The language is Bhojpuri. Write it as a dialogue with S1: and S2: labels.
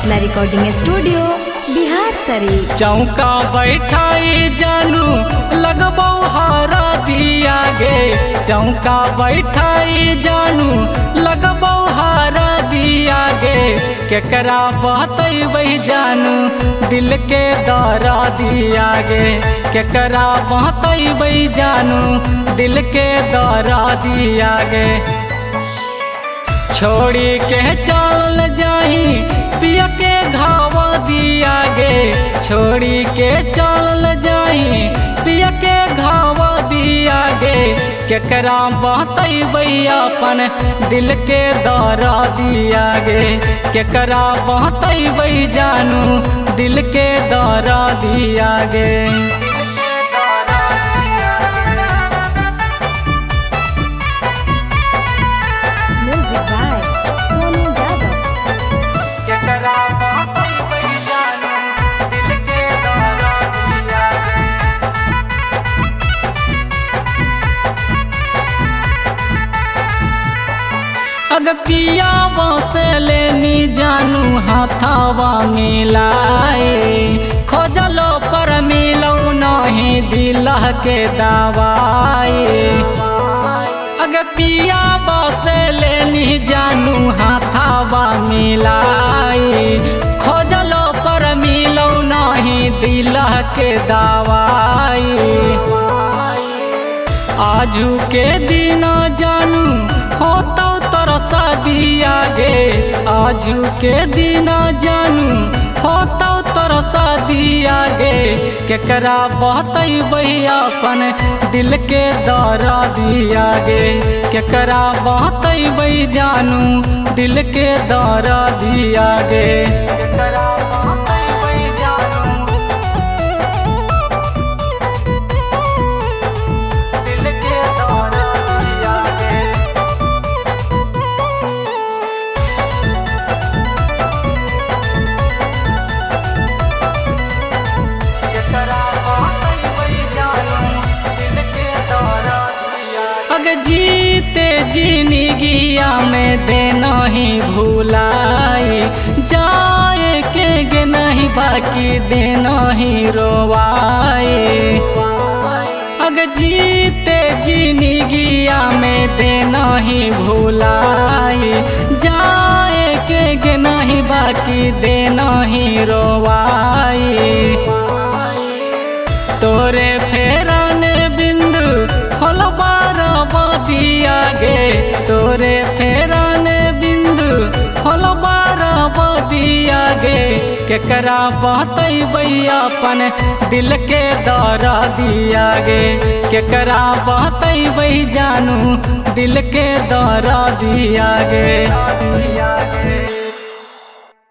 S1: सपना रिकॉर्डिंग स्टूडियो बिहार शरीफ।
S2: चौका बैठाई जानू लगबो हारा दिया गे, चौका बैठाई जानू लगबो हारा दिया गे। केकरा बतैबै जानू दिल के दरा दिया गे, केकरा बतैबै जानू दिल के दरा दिया गे। छोड़ी के चल जाही पिया के घावा दिया गे, छोड़ी के चल जाही पिया के घावा दिया गे। केकरा बतैबै अपन दिल के दरा दिया गे, केकरा बतैबै जानू दिल के दरा दिया गे। अग पिया से लेनी जानू हाथावा मिलाए, खोजलो पर मिलो नहीं दिल के दवाई। अग पिया से लेनी जानू हाथावा मिलाए, खोजलो पर मिलो नहीं दिल के दवाई। आजू के दिन जानू होता तरसा दिया गे, आजू के दिन जानू होता तरसा दिया गे। केकरा बतैबै अपन दिल के दरा दिया गे, केकरा बतैबै जानू दिल के दरा दिया गे। केकरा बतैबै जानू दिल के दरा दिया गे। अग जीते जिंदगिया में देना ही भुलाई, जाए के नहीं बाकी देना ही रोवाए। अग जीते जिंदगिया में देना ही भुलाई, जाए के नहीं बाकी देना ही रोवाई। तोरे फेरान बिंदु होल बारा दिया गे, तोरे फेरान बिंदु होल बारा दिया गे। केकरा बतैबै अपन दिल के दरा दिया गे, केकरा बतैबै जानू दिल के दरा दिया गे।